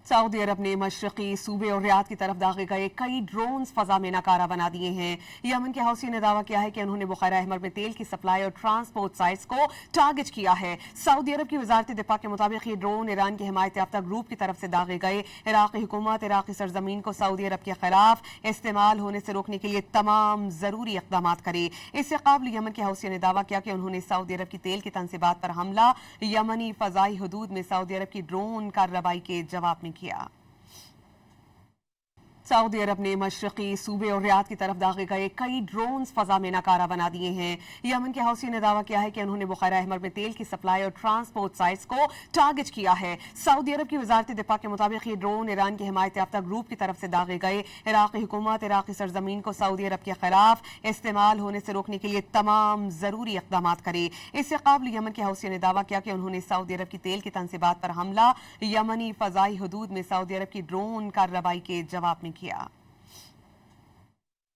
Saudi अरब ने मशरकी सूबे और रियाद की तरफ दागे गए कई ड्रोन्स फजा में नाकारा बना दिए हैं। यमन के हौसी ने दावा किया है कि उन्होंने बुखारा अहमर में तेल की सप्लाई और ट्रांसपोर्ट साइट्स को टारगेट किया है। सऊदी अरब की वजारत दिफा के मुताबिक ये ड्रोन ईरान की हिमायत याफ्ता ग्रुप की तरफ से दागे गए। इराकी हुकूमत इराकी सरजमीन को सऊदी अरब के खिलाफ इस्तेमाल होने से रोकने के लिए तमाम जरूरी इकदाम करे। इससे कबल यमन के हौसी ने दावा किया कि उन्होंने सऊदी अरब की तेल की तनसीबात पर हमला यमनी फजाई हदूद में सऊदी अरब की ड्रोन कार्रवाई के जवाब में किया। सऊदी अरब ने मशरकी सूबे और रियाद की तरफ दागे गए कई ड्रोन्स फजा में नाकारा बना दिए हैं। यमन के हौसी ने दावा किया है कि उन्होंने बुखारा अहमर में तेल की सप्लाई और ट्रांसपोर्ट साइट्स को टारगेट किया है। सऊदी अरब की वजारत दिफा के मुताबिक ये ड्रोन ईरान की हिमायत याफ्ता ग्रुप की तरफ से दागे गए। इराकी हुकूमत इराकी सरजमीन को सऊदी अरब के खिलाफ इस्तेमाल होने से रोकने के लिए तमाम जरूरी इकदाम करे। इससे कबल यमन के हौसी ने दावा किया कि उन्होंने सऊदी अरब की तेल की तनसीबात पर हमला यमनी फजाई हदूद में सऊदी अरब की ड्रोन कार्रवाई के जवाब में किया।